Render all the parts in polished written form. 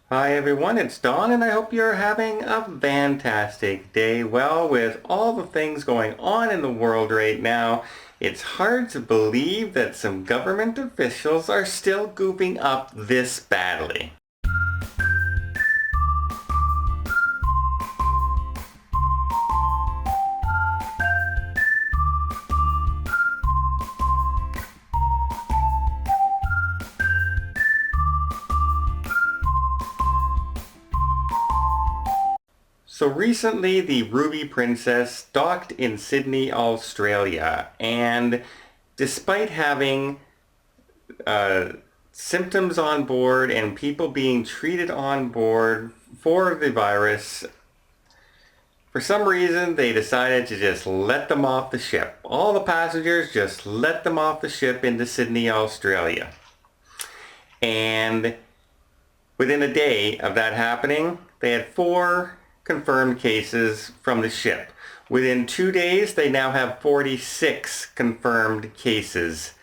Hi everyone, it's Don and I hope you're having a fantastic day. Well, with all the things going on in the world right now, it's hard to believe that some government officials are still goofing up this badly. So recently the Ruby Princess docked in Sydney, Australia, and despite having uh, symptoms on board and people being treated on board for the virus, for some reason they decided to just let them off the ship. All the passengers just let them off the ship into Sydney, Australia. And within a day of that happening, they had 4 confirmed cases from the ship. Within 2 days, they now have 46 confirmed cases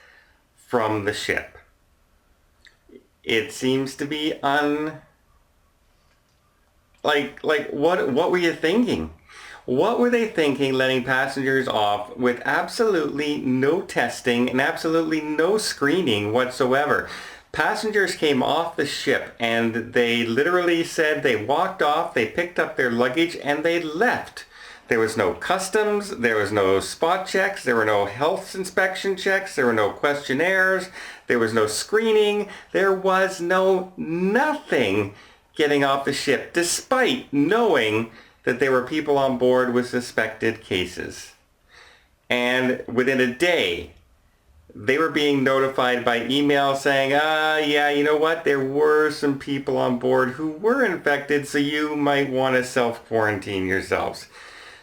from the ship. It seems to be what were you thinking? What were they thinking letting passengers off with absolutely no testing and absolutely no screening whatsoever? Passengers came off the ship and they literally said they walked off, they picked up their luggage and they left. There was no customs, there was no spot checks, there were no health inspection checks, there were no questionnaires, there was no screening, there was no nothing getting off the ship, despite knowing that there were people on board with suspected cases. And within a day, they were being notified by email saying, yeah, you know what, there were some people on board who were infected, so you might want to self-quarantine yourselves.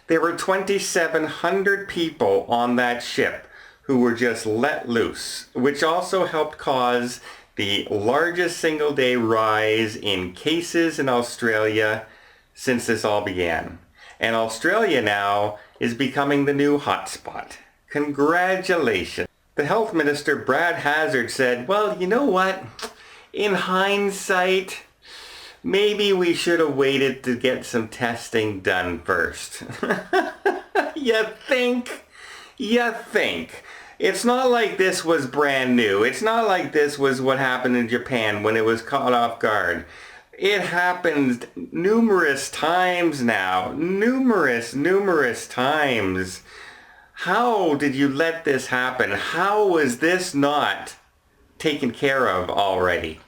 There were 2,700 people on that ship who were just let loose, which also helped cause the largest single day rise in cases in Australia since this all began. And Australia now is becoming the new hotspot. Congratulations. The health minister, Brad Hazard, said, well, you know what? In hindsight, maybe we should have waited to get some testing done first. You think? You think? It's not like this was brand new. It's not like this was what happened in Japan when it was caught off guard. It happened numerous times now. Numerous times. How did you let this happen? How was this not taken care of already?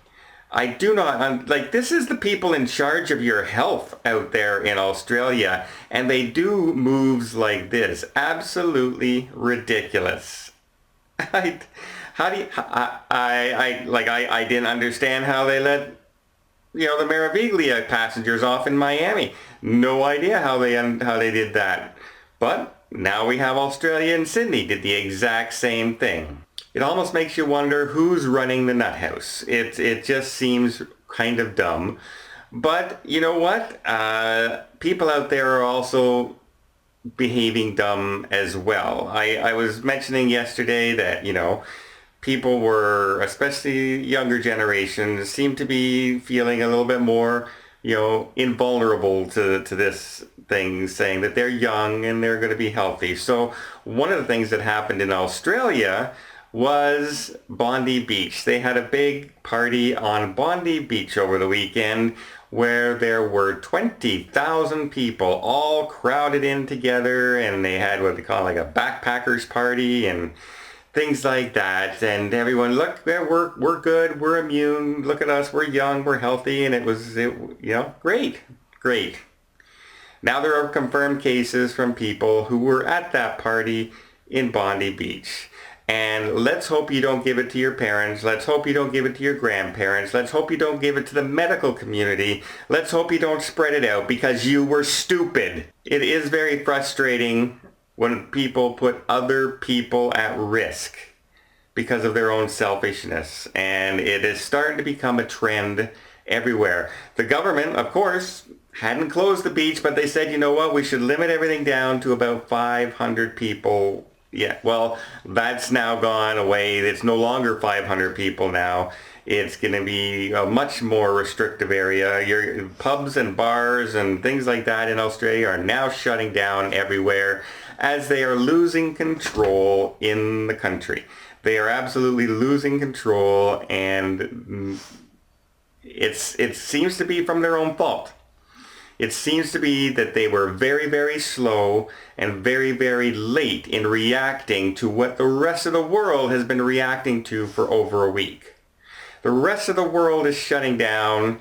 I do not, this is the people in charge of your health out there in Australia, and they do moves like this. Absolutely ridiculous. I didn't understand how they let, the Meraviglia passengers off in Miami. No idea how they did that. But now we have Australia and Sydney did the exact same thing. It almost makes you wonder who's running the nut house. It just seems kind of dumb. But you know what? People out there are also behaving dumb as well. I was mentioning yesterday that, people were, especially younger generations, seem to be feeling a little bit more, invulnerable to this thing, saying that they're young and they're going to be healthy. So one of the things that happened in Australia was Bondi Beach. They had a big party on Bondi Beach over the weekend where there were 20,000 people all crowded in together, and they had what they call like a backpackers party and things like that. And everyone, look, we're good, we're immune, look at us, we're young, we're healthy, and it was great. Now there are confirmed cases from people who were at that party in Bondi Beach. And let's hope you don't give it to your parents. Let's hope you don't give it to your grandparents. Let's hope you don't give it to the medical community. Let's hope you don't spread it out because you were stupid. It is very frustrating when people put other people at risk because of their own selfishness. And it is starting to become a trend everywhere. The government, of course, hadn't closed the beach, but they said, you know what, we should limit everything down to about 500 people. Yeah, well, that's now gone away. It's no longer 500 people now. It's going to be a much more restrictive area. Your pubs and bars and things like that in Australia are now shutting down everywhere as they are losing control in the country. They are absolutely losing control, and it seems to be from their own fault. It seems to be that they were very, very slow and very, very late in reacting to what the rest of the world has been reacting to for over a week. The rest of the world is shutting down,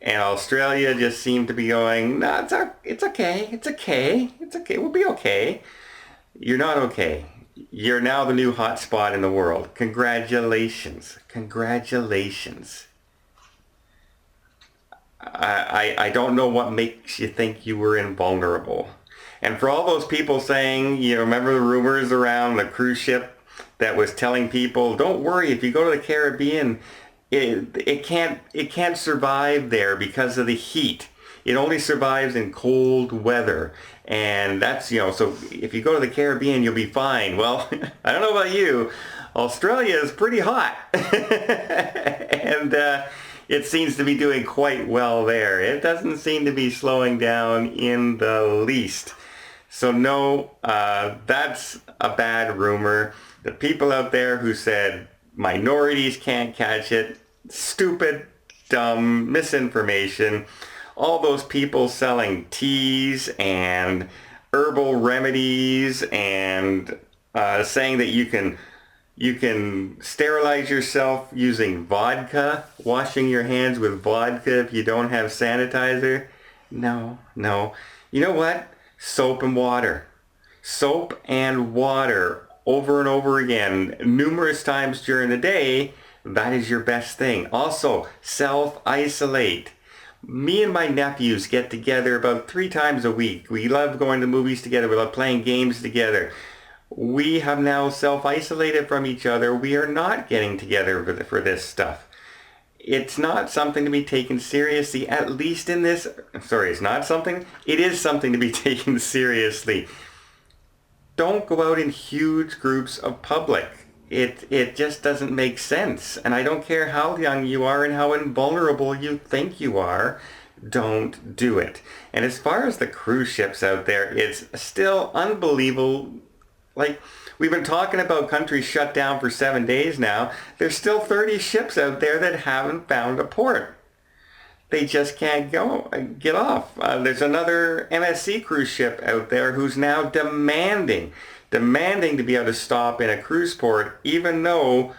and Australia just seemed to be going, no, it's okay, we'll be okay. You're not okay. You're now the new hot spot in the world. Congratulations. Congratulations. I don't know what makes you think you were invulnerable. And for all those people saying, you know, remember the rumors around the cruise ship that was telling people, don't worry, if you go to the Caribbean, it can't survive there because of the heat. It only survives in cold weather. And that's, you know, so if you go to the Caribbean, you'll be fine. Well, I don't know about you. Australia is pretty hot. And it seems to be doing quite well there. It doesn't seem to be slowing down in the least. So no, that's a bad rumor. The people out there who said minorities can't catch it, stupid, dumb, misinformation. All those people selling teas and herbal remedies and saying that you can sterilize yourself using vodka, washing your hands with vodka if you don't have sanitizer. No. You know what? Soap and water. Soap and water over and over again, numerous times during the day. That is your best thing. Also, self-isolate. Me and my nephews get together about 3 times a week. We love going to movies together. We love playing games together. We have now self-isolated from each other. We are not getting together for this stuff. It's not something to be taken seriously, at least in this... Sorry, it's not something? It is something to be taken seriously. Don't go out in huge groups of public. It just doesn't make sense. And I don't care how young you are and how invulnerable you think you are. Don't do it. And as far as the cruise ships out there, it's still unbelievable. Like, we've been talking about countries shut down for 7 days now. There's still 30 ships out there that haven't found a port. They just can't get off. There's another MSC cruise ship out there who's now demanding to be able to stop in a cruise port, even though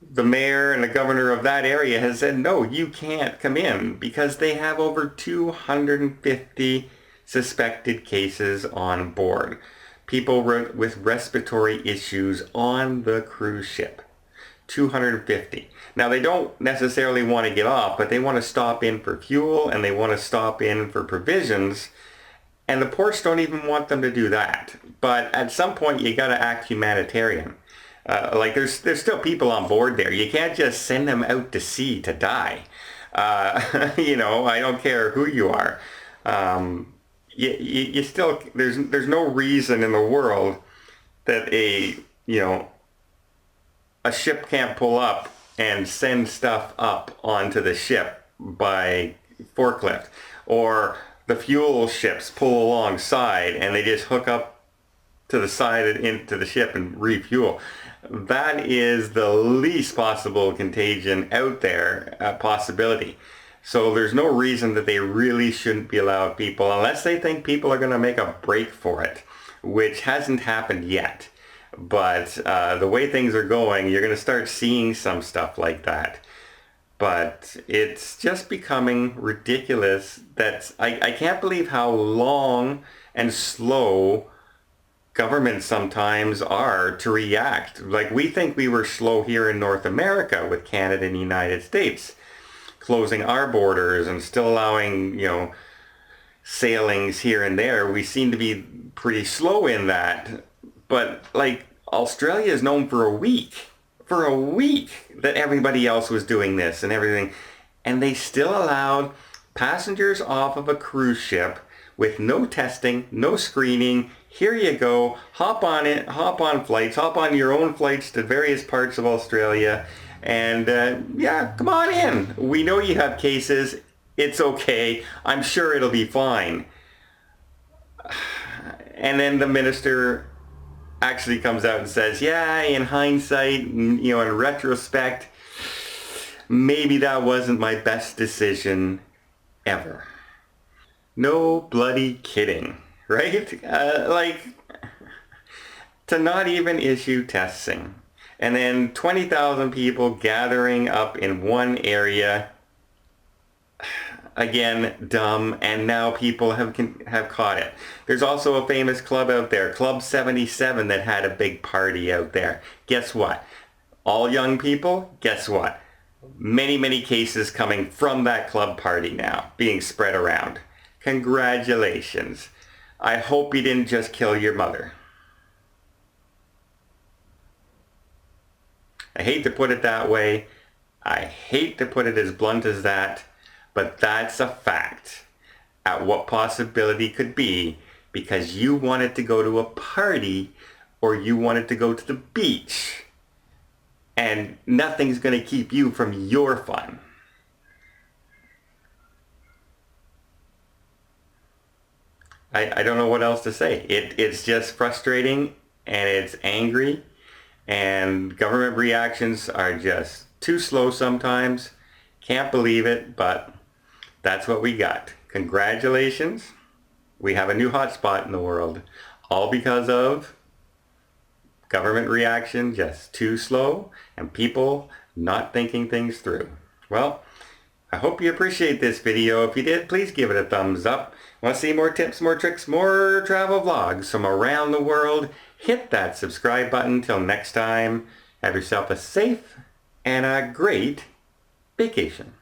the mayor and the governor of that area has said, no, you can't come in, because they have over 250 suspected cases on board. People with respiratory issues on the cruise ship. 250. Now, they don't necessarily want to get off, but they want to stop in for fuel and they want to stop in for provisions. And the ports don't even want them to do that. But at some point, you got to act humanitarian. Like, there's still people on board there. You can't just send them out to sea to die. You know, I don't care who you are. You still, there's no reason in the world that a ship can't pull up and send stuff up onto the ship by forklift, or the fuel ships pull alongside and they just hook up to the side into the ship and refuel. That is the least possible contagion out there, possibility. So there's no reason that they really shouldn't be allowed people, unless they think people are going to make a break for it, which hasn't happened yet. But the way things are going, you're going to start seeing some stuff like that. But it's just becoming ridiculous that I can't believe how long and slow governments sometimes are to react. Like, we think we were slow here in North America with Canada and the United States, closing our borders and still allowing, sailings here and there. We seem to be pretty slow in that. But, like, Australia is known for a week that everybody else was doing this and everything. And they still allowed passengers off of a cruise ship with no testing, no screening. Here you go, hop on it, hop on flights, hop on your own flights to various parts of Australia, And yeah, come on in. We know you have cases. It's okay. I'm sure it'll be fine. And then the minister actually comes out and says, yeah, in hindsight, you know, in retrospect, maybe that wasn't my best decision ever. No bloody kidding, right? Like, to not even issue testing. And then 20,000 people gathering up in one area. Again, dumb, and now people have caught it. There's also a famous club out there, Club 77, that had a big party out there. Guess what? All young people, guess what? Many cases coming from that club party now, being spread around. Congratulations. I hope you didn't just kill your mother. I hate to put it that way. I hate to put it as blunt as that, but that's a fact at what possibility could be because you wanted to go to a party or you wanted to go to the beach, and nothing's going to keep you from your fun. I don't know what else to say. It's just frustrating and it's angry, and government reactions are just too slow sometimes. Can't believe it, but that's what we got. Congratulations. We have a new hotspot in the world. All because of government reaction just too slow and people not thinking things through. Well, I hope you appreciate this video. If you did, please give it a thumbs up. Want to see more tips, more tricks, more travel vlogs from around the world? Hit that subscribe button. Till next time, have yourself a safe and a great vacation.